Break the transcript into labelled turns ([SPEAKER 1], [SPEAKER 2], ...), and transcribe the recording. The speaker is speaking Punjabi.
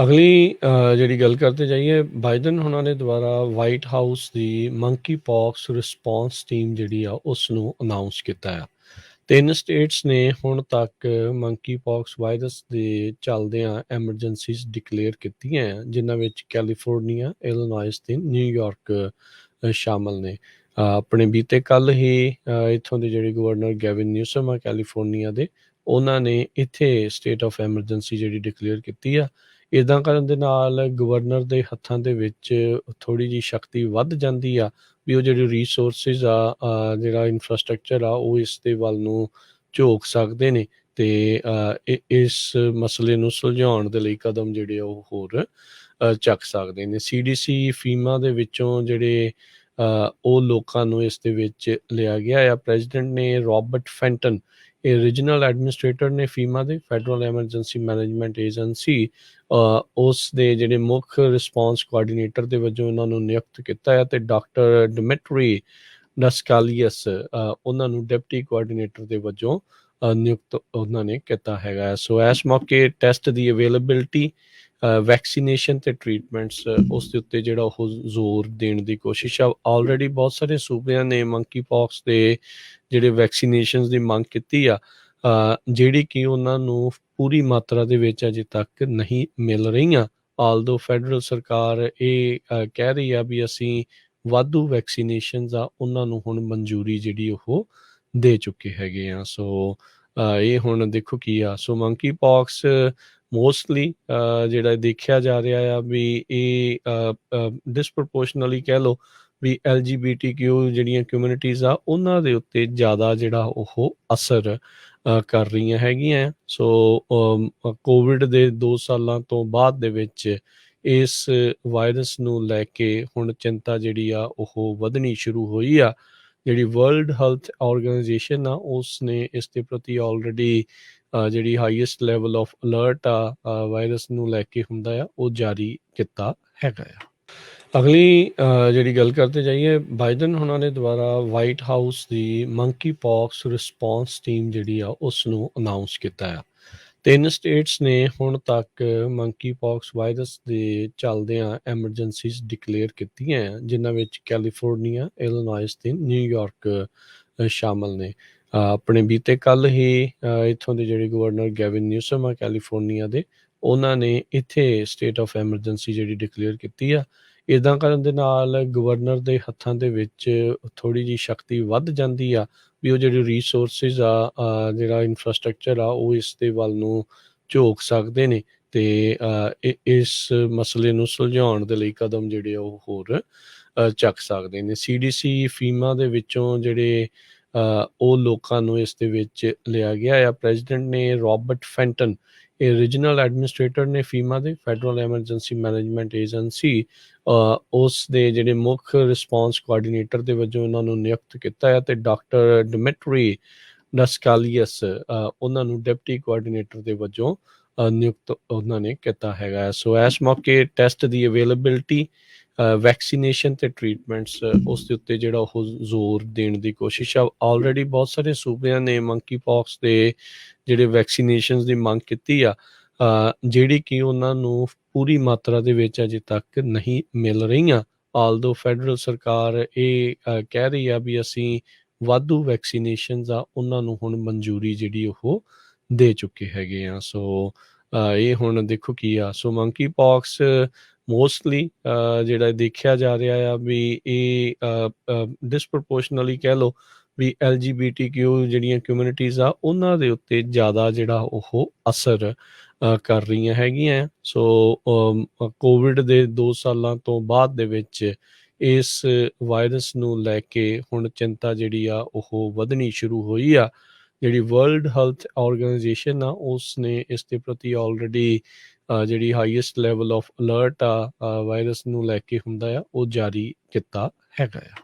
[SPEAKER 1] ਅਗਲੀ ਜਿਹੜੀ ਗੱਲ ਕਰਦੇ ਜਾਈਏ, ਬਾਈਡਨ ਹੋਣਾ ਨੇ ਦੁਬਾਰਾ ਵਾਈਟ ਹਾਊਸ ਦੀ ਮੰਕੀ ਪੌਕਸ ਰਿਸਪੌਂਸ ਟੀਮ ਜਿਹੜੀ ਆ ਉਸ ਨੂੰ ਅਨਾਊਂਸ ਕੀਤਾ ਆ। 3 ਸਟੇਟਸ ਨੇ ਹੁਣ ਤੱਕ ਮੰਕੀ ਪੌਕਸ ਵਾਇਰਸ ਦੇ ਚੱਲਦਿਆਂ ਐਮਰਜੈਂਸੀਜ਼ ਡਿਕਲੇਅਰ ਕੀਤੀਆਂ ਆ, ਜਿਨ੍ਹਾਂ ਵਿੱਚ ਕੈਲੀਫੋਰਨੀਆ, ਇਲੀਨੋਇਸ ਤੇ ਨਿਊਯਾਰਕ ਸ਼ਾਮਲ ਨੇ। ਆਪਣੇ ਬੀਤੇ ਕੱਲ੍ਹ ਹੀ ਇੱਥੋਂ ਦੇ ਜਿਹੜੇ ਗਵਰਨਰ ਗੈਵਿਨ ਨਿਊਸਮ ਆ ਕੈਲੀਫੋਰਨੀਆ ਦੇ, ਉਹਨਾਂ ਨੇ ਇੱਥੇ ਸਟੇਟ ਆਫ ਐਮਰਜੈਂਸੀ ਜਿਹੜੀ ਡਿਕਲੇਅਰ ਕੀਤੀ ਆ। ਇੱਦਾਂ ਕਰਨ ਦੇ ਨਾਲ ਗਵਰਨਰ ਦੇ ਹੱਥਾਂ ਦੇ ਵਿੱਚ ਥੋੜ੍ਹੀ ਜਿਹੀ ਸ਼ਕਤੀ ਵੱਧ ਜਾਂਦੀ ਆ ਵੀ ਉਹ ਜਿਹੜੇ ਰਿਸੋਰਸਿਸ ਆ, ਜਿਹੜਾ ਇਨਫਰਾਸਟਰਕਚਰ ਆ, ਉਹ ਇਸ ਦੇ ਵੱਲ ਨੂੰ ਝੋਕ ਸਕਦੇ ਨੇ ਅਤੇ ਇਸ ਮਸਲੇ ਨੂੰ ਸੁਲਝਾਉਣ ਦੇ ਲਈ ਕਦਮ ਜਿਹੜੇ ਆ ਉਹ ਹੋਰ ਚੱਕ ਸਕਦੇ ਨੇ। CDC ਫੀਮਾ ਦੇ ਵਿੱਚੋਂ ਜਿਹੜੇ ਉਹ ਲੋਕਾਂ ਨੂੰ ਇਸ ਦੇ ਵਿੱਚ ਲਿਆ ਗਿਆ ਆ। ਪ੍ਰੈਜ਼ੀਡੈਂਟ ਨੇ ਰੋਬਰਟ ਫੈਂਟਨ, ਇਹ ਰੀਜਨਲ ਐਡਮਿਨਿਸਟ੍ਰੇਟਰ ਨੇ ਫੀਮਾ ਦੇ, ਫੈਡਰਲ ਐਮਰਜੈਂਸੀ ਮੈਨੇਜਮੈਂਟ ਏਜੰਸੀ, ਉਸ ਦੇ ਜਿਹੜੇ ਮੁੱਖ ਰਿਸਪੌਂਸ ਕੋਆਰਡੀਨੇਟਰ ਦੇ ਵਜੋਂ ਉਹਨਾਂ ਨੂੰ ਨਿਯੁਕਤ ਕੀਤਾ ਹੈ, ਅਤੇ ਡਾਕਟਰ ਡਿਮਿਟਰੀ ਡਸਕਾਲੀਅਸ ਉਹਨਾਂ ਨੂੰ ਡਿਪਟੀ ਕੋਆਰਡੀਨੇਟਰ ਦੇ ਵਜੋਂ ਨਿਯੁਕਤ ਉਹਨਾਂ ਨੇ ਕੀਤਾ ਹੈਗਾ। ਸੋ ਇਸ ਮੌਕੇ ਟੈਸਟ ਦੀ ਅਵੇਲੇਬਿਲਿਟੀ, ਵੈਕਸੀਨੇਸ਼ਨ ਅਤੇ ਟਰੀਟਮੈਂਟਸ ਉਸ ਦੇ ਉੱਤੇ ਜਿਹੜਾ ਉਹ ਜ਼ੋਰ ਦੇਣ ਦੀ ਕੋਸ਼ਿਸ਼ ਆ। ਆਲਰੇਡੀ ਬਹੁਤ ਸਾਰੇ ਸੂਬਿਆਂ ਨੇ ਮੰਕੀ ਪੌਕਸ ਦੇ ਜਿਹੜੇ ਵੈਕਸੀਨੇਸ਼ਨਸ ਦੀ ਮੰਗ ਕੀਤੀ ਆ, ਜਿਹੜੀ ਕਿ ਉਹਨਾਂ ਨੂੰ ਪੂਰੀ ਮਾਤਰਾ ਦੇ ਵਿੱਚ ਅਜੇ ਤੱਕ ਨਹੀਂ ਮਿਲ ਰਹੀਆਂ। ਆਲਦੋ ਫੈਡਰਲ ਸਰਕਾਰ ਇਹ ਕਹਿ ਰਹੀ ਆ ਵੀ ਅਸੀਂ ਵਾਧੂ ਵੈਕਸੀਨੇਸ਼ਨਸ ਆ ਉਹਨਾਂ ਨੂੰ ਹੁਣ ਮਨਜ਼ੂਰੀ ਜਿਹੜੀ ਉਹ ਦੇ ਚੁੱਕੇ ਹੈਗੇ ਆ। ਸੋ ਇਹ ਹੁਣ ਦੇਖੋ ਕੀ ਆ। ਸੋ ਮੰਕੀ ਪੌਕਸ ਮੋਸਟਲੀ ਜਿਹੜਾ ਦੇਖਿਆ ਜਾ ਰਿਹਾ ਆ ਵੀ ਇਹ ਡਿਸਪ੍ਰਪੋਰਸ਼ਨਲੀ ਕਹਿ ਲਓ ਵੀ LGBTQ ਜਿਹੜੀਆਂ ਕਮਿਊਨਿਟੀਜ਼ ਆ ਉਹਨਾਂ ਦੇ ਉੱਤੇ ਜ਼ਿਆਦਾ ਜਿਹੜਾ ਉਹ ਅਸਰ ਕਰ ਰਹੀਆਂ ਹੈਗੀਆਂ। ਸੋ ਕੋਵਿਡ ਦੇ 2 ਸਾਲਾਂ ਤੋਂ ਬਾਅਦ ਦੇ ਵਿੱਚ ਇਸ ਵਾਇਰਸ ਨੂੰ ਲੈ ਕੇ ਹੁਣ ਚਿੰਤਾ ਜਿਹੜੀ ਆ ਉਹ ਵਧਣੀ ਸ਼ੁਰੂ ਹੋਈ ਆ। ਜਿਹੜੀ ਵਰਲਡ ਹੈਲਥ ਆਰਗੇਨਾਈਜੇਸ਼ਨ ਆ ਉਸ ਨੇ ਇਸ ਦੇ ਪ੍ਰਤੀ ਆਲਰੇਡੀ ਜਿਹੜੀ ਹਾਈਐਸਟ ਲੈਵਲ ਆਫ ਅਲਰਟ ਆ ਵਾਇਰਸ ਨੂੰ ਲੈ ਕੇ ਹੁੰਦਾ ਆ ਉਹ ਜਾਰੀ ਕੀਤਾ ਹੈਗਾ ਆ। ਅਗਲੀ ਜਿਹੜੀ ਗੱਲ ਕਰਦੇ ਜਾਈਏ, ਬਾਈਡਨ ਹੋਣਾ ਨੇ ਦੁਬਾਰਾ ਵਾਈਟ ਹਾਊਸ ਦੀ ਮੰਕੀ ਪੌਕਸ ਰਿਸਪੌਂਸ ਟੀਮ ਜਿਹੜੀ ਆ ਉਸ ਨੂੰ ਅਨਾਊਂਸ ਕੀਤਾ ਆ। 3 ਸਟੇਟਸ ਨੇ ਹੁਣ ਤੱਕ ਮੰਕੀ ਪੌਕਸ ਵਾਇਰਸ ਦੇ ਚੱਲਦਿਆਂ ਐਮਰਜੈਂਸੀਜ਼ ਡਿਕਲੇਅਰ ਕੀਤੀਆਂ ਆ, ਜਿਨ੍ਹਾਂ ਵਿੱਚ ਕੈਲੀਫੋਰਨੀਆ, ਇਲੀਨੋਇਸ ਤੇ ਨਿਊਯਾਰਕ ਸ਼ਾਮਲ ਨੇ। ਆਪਣੇ ਬੀਤੇ ਕੱਲ੍ਹ ਹੀ ਇੱਥੋਂ ਦੇ ਜਿਹੜੇ ਗਵਰਨਰ ਗੈਵਿਨ ਨਿਊਸਮ ਆ ਕੈਲੀਫੋਰਨੀਆ ਦੇ, ਉਹਨਾਂ ਨੇ ਇੱਥੇ ਸਟੇਟ ਆਫ ਐਮਰਜੈਂਸੀ ਜਿਹੜੀ ਡਿਕਲੇਅਰ ਕੀਤੀ ਆ। ਇੱਦਾਂ ਕਰਨ ਦੇ ਨਾਲ ਗਵਰਨਰ ਦੇ ਹੱਥਾਂ ਦੇ ਵਿੱਚ ਥੋੜ੍ਹੀ ਜਿਹੀ ਸ਼ਕਤੀ ਵੱਧ ਜਾਂਦੀ ਆ ਵੀ ਉਹ ਜਿਹੜੇ ਰਿਸੋਰਸਿਸ ਆ, ਜਿਹੜਾ ਇਨਫਰਾਸਟਰਕਚਰ ਆ, ਉਹ ਇਸ ਦੇ ਵੱਲ ਨੂੰ ਝੋਕ ਸਕਦੇ ਨੇ ਅਤੇ ਇਸ ਮਸਲੇ ਨੂੰ ਸੁਲਝਾਉਣ ਦੇ ਲਈ ਕਦਮ ਜਿਹੜੇ ਉਹ ਹੋਰ ਚੱਕ ਸਕਦੇ ਨੇ। CDC ਫੀਮਾ ਦੇ ਵਿੱਚੋਂ ਜਿਹੜੇ ਉਹ ਲੋਕਾਂ ਨੂੰ ਇਸ ਦੇ ਵਿੱਚ ਲਿਆ ਗਿਆ ਆ। ਪ੍ਰੈਜ਼ੀਡੈਂਟ ਨੇ ਰੋਬਰਟ ਫੈਂਟਨ, ਇਹ ਰੀਜਨਲ ਐਡਮਿਨਿਸਟ੍ਰੇਟਰ ਨੇ ਫੀਮਾ ਦੇ, ਫੈਡਰਲ ਐਮਰਜੈਂਸੀ ਮੈਨੇਜਮੈਂਟ ਏਜੰਸੀ, ਉਸ ਦੇ ਜਿਹੜੇ ਮੁੱਖ ਰਿਸਪੌਂਸ ਕੋਆਰਡੀਨੇਟਰ ਦੇ ਵਜੋਂ ਉਹਨਾਂ ਨੂੰ ਨਿਯੁਕਤ ਕੀਤਾ ਹੈ, ਅਤੇ ਡਾਕਟਰ ਡਿਮਿਟਰੀ ਡਸਕਾਲੀਅਸ ਉਹਨਾਂ ਨੂੰ ਡਿਪਟੀ ਕੋਆਰਡੀਨੇਟਰ ਦੇ ਵਜੋਂ ਨਿਯੁਕਤ ਉਹਨਾਂ ਨੇ ਕੀਤਾ ਹੈਗਾ। ਸੋ ਇਸ ਮੌਕੇ ਟੈਸਟ ਦੀ ਅਵੇਲੇਬਿਲਿਟੀ, ਵੈਕਸੀਨੇਸ਼ਨ ਅਤੇ ਟਰੀਟਮੈਂਟਸ ਉਸ ਦੇ ਉੱਤੇ ਜਿਹੜਾ ਉਹ ਜ਼ੋਰ ਦੇਣ ਦੀ ਕੋਸ਼ਿਸ਼ ਆ। ਆਲਰੇਡੀ ਬਹੁਤ ਸਾਰੇ ਸੂਬਿਆਂ ਨੇ ਮੰਕੀ ਪੌਕਸ ਦੇ ਜਿਹੜੇ ਵੈਕਸੀਨੇਸ਼ਨਸ ਦੀ ਮੰਗ ਕੀਤੀ ਆ, ਜਿਹੜੀ ਕਿ ਉਹਨਾਂ ਨੂੰ ਪੂਰੀ ਮਾਤਰਾ ਦੇ ਵਿੱਚ ਅਜੇ ਤੱਕ ਨਹੀਂ ਮਿਲ ਰਹੀਆਂ। ਆਲਦੋ ਫੈਡਰਲ ਸਰਕਾਰ ਇਹ ਕਹਿ ਰਹੀ ਆ ਵੀ ਅਸੀਂ ਵਾਧੂ ਵੈਕਸੀਨੇਸ਼ਨਸ ਆ ਉਹਨਾਂ ਨੂੰ ਹੁਣ ਮਨਜ਼ੂਰੀ ਜਿਹੜੀ ਉਹ ਦੇ ਚੁੱਕੇ ਹੈਗੇ ਆ। ਸੋ ਇਹ ਹੁਣ ਦੇਖੋ ਕੀ ਆ। ਸੋ ਮੰਕੀ ਪੌਕਸ ਮੋਸਟਲੀ ਜਿਹੜਾ ਦੇਖਿਆ ਜਾ ਰਿਹਾ ਆ ਵੀ ਇਹ ਡਿਸਪ੍ਰਪੋਰਸ਼ਨਲੀ ਕਹਿ ਲਓ ਵੀ LGBTQ ਜਿਹੜੀਆਂ ਕਮਿਊਨਿਟੀਜ਼ ਆ ਉਹਨਾਂ ਦੇ ਉੱਤੇ ਜ਼ਿਆਦਾ ਜਿਹੜਾ ਉਹ ਅਸਰ ਕਰ ਰਹੀਆਂ ਹੈਗੀਆਂ। ਸੋ ਕੋਵਿਡ ਦੇ 2 ਸਾਲਾਂ ਤੋਂ ਬਾਅਦ ਦੇ ਵਿੱਚ ਇਸ ਵਾਇਰਸ ਨੂੰ ਲੈ ਕੇ ਹੁਣ ਚਿੰਤਾ ਜਿਹੜੀ ਆ ਉਹ ਵਧਣੀ ਸ਼ੁਰੂ ਹੋਈ ਆ। ਜਿਹੜੀ ਵਰਲਡ ਹੈਲਥ ਆਰਗੇਨਾਈਜੇਸ਼ਨ ਆ ਉਸ ਨੇ ਇਸ ਦੇ ਪ੍ਰਤੀ ਆਲਰੇਡੀ ਜਿਹੜੀ ਹਾਈਐਸਟ ਲੈਵਲ ਆਫ ਅਲਰਟ ਆ ਵਾਇਰਸ ਨੂੰ ਲੈ ਕੇ ਹੁੰਦਾ ਆ ਉਹ ਜਾਰੀ ਕੀਤਾ ਹੈਗਾ ਆ।